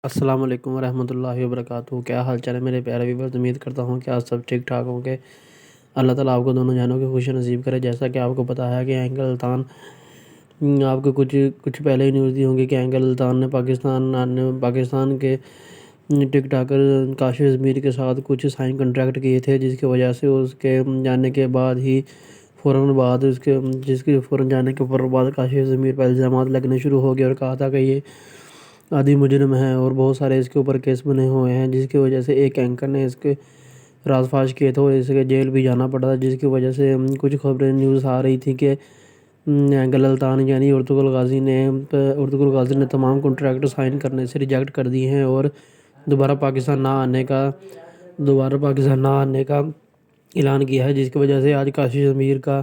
السلام علیکم ورحمۃ اللہ وبرکاتہ۔ کیا حال چال ہے میرے پیارے ویورز؟ امید کرتا ہوں کہ آپ سب ٹھیک ٹھاک ہوں گے۔ اللہ تعالیٰ آپ کو دونوں جہانوں کی خوشی نصیب کرے۔ جیسا کہ آپ کو پتہ ہے کہ اینکل الطان، آپ کو کچھ پہلے ہی نیوز دی ہوں گی کہ اینکل الطان نے پاکستان کے ٹک ٹاکر کاشف ضمیر کے ساتھ کچھ سائن کنٹریکٹ کیے تھے، جس کی وجہ سے اس کے جانے کے بعد ہی فوراً جانے کے بعد کاشف ضمیر پر الزامات لگنے شروع ہو گئے اور کہا تھا کہ یہ عادی مجرم ہے اور بہت سارے اس کے اوپر کیس بنے ہوئے ہیں، جس کی وجہ سے ایک اینکر نے اس کے راز فاش کیے تھے اور اس کے جیل بھی جانا پڑا تھا، جس کی وجہ سے کچھ خبریں نیوز آ رہی تھی کہ اینکل الطان یعنی ارطغرل غازی نے تمام کنٹریکٹ سائن کرنے سے ریجیکٹ کر دی ہیں اور دوبارہ پاکستان نہ آنے کا اعلان کیا ہے، جس کی وجہ سے آج کاشف ضمیر کا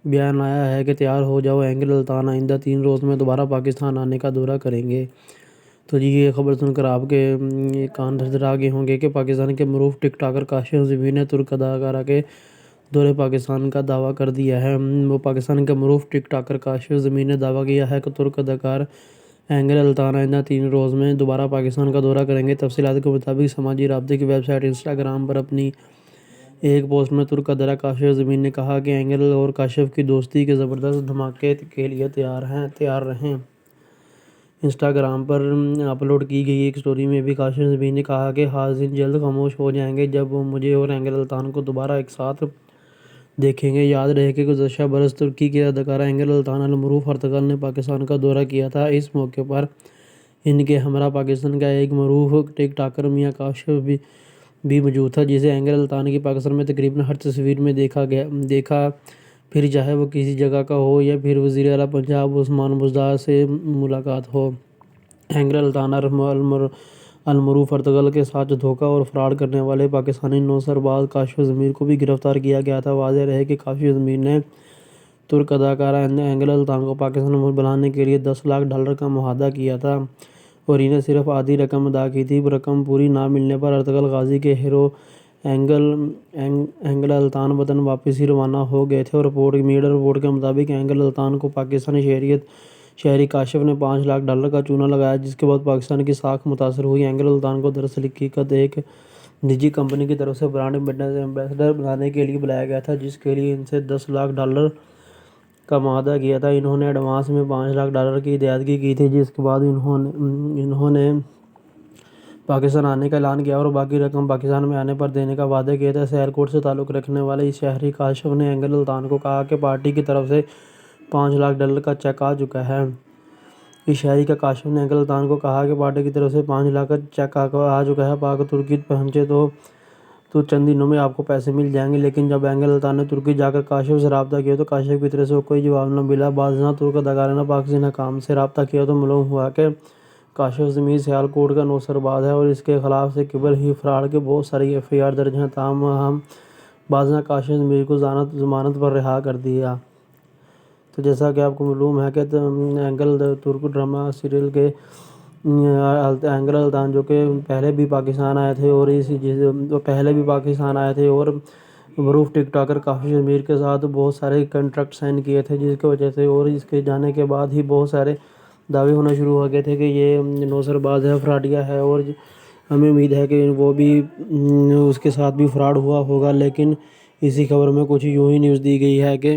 بیان آیا ہے کہ تیار ہو جاؤ، اینکل الطان آئندہ 3 روز میں دوبارہ پاکستان آنے کا دورہ کریں گے۔ تو یہ خبر سن کر آپ کے کان تھرتھرا گئے ہوں گے کہ پاکستان کے معروف ٹک ٹاکر کاشف ضمیر نے ترک اداکارہ کے دورے پاکستان کا دعویٰ کر دیا ہے۔ پاکستان کے معروف ٹک ٹاکر کاشف ضمیر نے دعویٰ کیا ہے کہ ترک اداکار اینکل الطان آئندہ 3 روز میں دوبارہ پاکستان کا دورہ کریں گے۔ تفصیلات کے مطابق سماجی رابطے کی ویب سائٹ انسٹاگرام پر اپنی ایک پوسٹ میں ترک اداکار کاشف ضمیر نے کہا کہ اینکل اور کاشف کی دوستی کے زبردست دھماکے کے لیے تیار رہیں۔ انسٹاگرام پر اپلوڈ کی گئی ایک سٹوری میں بھی کاشف ضمیر نے کہا کہ حاضرین جلد خاموش ہو جائیں گے جب وہ مجھے اور اینکل الطان کو دوبارہ ایک ساتھ دیکھیں گے۔ یاد رہے کہ گزشتہ برس ترکی کے اداکارہ اینکل الطان المعروف ارطغرل نے پاکستان کا دورہ کیا تھا۔ اس موقع پر ان کے ہمراہ پاکستان کا ایک معروف ٹک ٹاکر میاں کاشف بھی موجود تھا، جسے اینکل الطان کی پاکستان میں تقریباً ہر تصویر میں دیکھا، پھر چاہے وہ کسی جگہ کا ہو یا پھر وزیر اعلیٰ پنجاب عثمان بزدار سے ملاقات ہو۔ اینکل الطان المعروف ارطغرل کے ساتھ دھوکہ اور فراڈ کرنے والے پاکستانی نو سربراز کاشف ضمیر کو بھی گرفتار کیا گیا تھا۔ واضح رہے کہ کاشف ضمیر نے ترک اداکارہ اینکل الطان کو پاکستان میں بلانے کے لیے $10 لاکھ کا معاہدہ کیا تھا اور انہیں صرف آدھی رقم ادا کی تھی۔ رقم پوری نہ ملنے پر ارطغرل غازی کے ہیرو اینکل الطان وطن واپسی روانہ ہو گئے تھے۔ میڈیا رپورٹ کے مطابق اینکل الطان کو پاکستانی شہری کاشف نے $5 لاکھ کا چونا لگایا، جس کے بعد پاکستان کی ساکھ متاثر ہوئی۔ اینکل الطان کو دراصل حقیقت ایک نجی کمپنی کی طرف سے برانڈ ایمبیسڈر بنانے کے لیے بلایا گیا تھا، جس کے لیے ان سے $10 لاکھ کا معاہدہ کیا تھا۔ انہوں نے ایڈوانس میں $5 لاکھ کی ادائیگی کی تھی، جس کے بعد انہوں نے پاکستان آنے کا اعلان کیا اور باقی رقم پاکستان میں آنے پر دینے کا وعدہ کیا تھا۔ سیالکوٹ سے تعلق رکھنے والے اس شہری کاشف نے اینکل الطان کو کہا کہ پارٹی کی طرف سے $5 لاکھ کا چیک آ چکا ہے۔ اس شہری کاشف نے اینکل الطان کو کہا کہ پارٹی کی طرف سے $5 لاکھ کا چیک آ چکا ہے، پاک ترکی پہنچے تو چند دنوں میں آپ کو پیسے مل جائیں گے۔ لیکن جب اینکل الطان نے ترکی جا کر کاشف سے رابطہ کیا تو کاشف کی طرف سے کوئی جواب نہ ملا۔ بعد ازاں ترک اداکارہ نے پاکستانی حکام سے رابطہ کیا تو معلوم ہوا کہ کاشف ضمیر سیالکوٹ کا نو سربراز ہے اور اس کے خلاف سے قبل ہی فراڈ کے بہت ساری FIR درج ہیں۔ تاہم بعد ازاں کاشف ضمیر کو ضمانت پر رہا کر دیا۔ تو جیسا کہ آپ کو معلوم ہے کہ اینکل ترک ڈرامہ سیریل کے اینکل الطان جو کہ پہلے بھی پاکستان آئے تھے اور معروف ٹک ٹاکر کاشف ضمیر کے ساتھ بہت سارے کنٹریکٹ سائن کیے تھے، جس کی وجہ سے اور اس کے جانے کے بعد ہی بہت سارے دعوے ہونا شروع ہو گئے تھے کہ یہ نوسرباز ہے، فراڈیا ہے اور ہمیں امید ہے کہ وہ بھی اس کے ساتھ بھی فراڈ ہوا ہوگا۔ لیکن اسی خبر میں کچھ یوں ہی نیوز دی گئی ہے کہ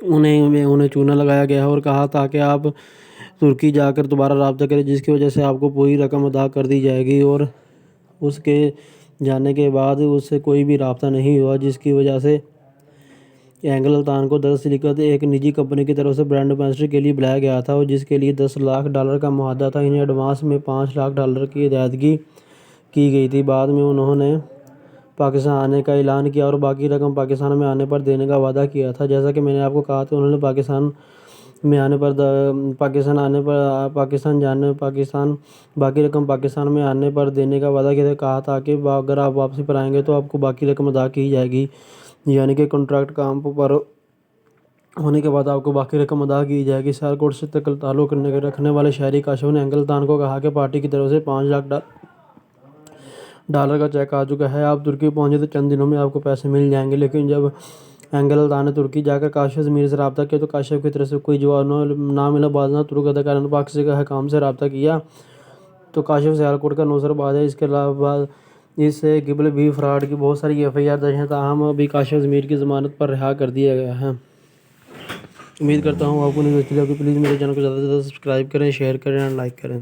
انہیں چونا لگایا گیا ہے اور کہا تھا کہ آپ ترکی جا کر دوبارہ رابطہ کریں، جس کی وجہ سے آپ کو پوری رقم ادا کر دی جائے گی اور اس کے جانے کے بعد اس سے کوئی بھی رابطہ نہیں ہوا، جس کی وجہ سے اینکل الطان کو دراصل ایک نجی کمپنی کی طرف سے برانڈ ایمبیسڈر کے لیے بلایا گیا تھا اور جس کے لیے $10 لاکھ کا معاہدہ تھا۔ انہیں ایڈوانس میں $5 لاکھ کی ادائیگی کی گئی تھی۔ بعد میں انہوں نے پاکستان آنے کا اعلان کیا اور باقی رقم پاکستان میں آنے پر دینے کا وعدہ کیا تھا۔ جیسا کہ میں نے آپ کو کہا تھا، انہوں نے پاکستان باقی رقم پاکستان میں آنے پر دینے کا وعدہ کیا تھا۔ کہا تھا کہ اگر آپ واپسی پر آئیں گے تو آپ کو باقی رقم ادا کی جائے گی، یعنی کہ کنٹریکٹ کام پر ہونے کے بعد آپ کو باقی رقم ادا کی جائے گی۔ سیالکوٹ سے تعلق رکھنے والے شہری کاشف نے اینکل الطان کو کہا کہ پارٹی کی طرف سے $5 لاکھ کا چیک آ چکا ہے، آپ ترکی پہنچے تو چند دنوں میں آپ کو پیسے مل جائیں گے۔ لیکن جب اینکل الطان نے ترکی جا کر کاشف ضمیر سے رابطہ کیا تو کاشف کی طرف سے کوئی جواب نہ ملا۔ بعد ازاں ترک اداکارہ نے پاکستان کے حکام سے رابطہ کیا تو کاشف سیالکوٹ کا نوسر باز ہے۔ اس کے علاوہ اس سے قبل بھی فراڈ کی بہت ساری FIR درج ہیں، تاہم ابھی کاشف ضمیر کی ضمانت پر رہا کر دیا گیا ہے۔ امید کرتا ہوں آپ کو نیوز اچھی لگی۔ پلیز میرے چینل کو زیادہ سے زیادہ سبسکرائب کریں، شیئر کریں اور لائک کریں۔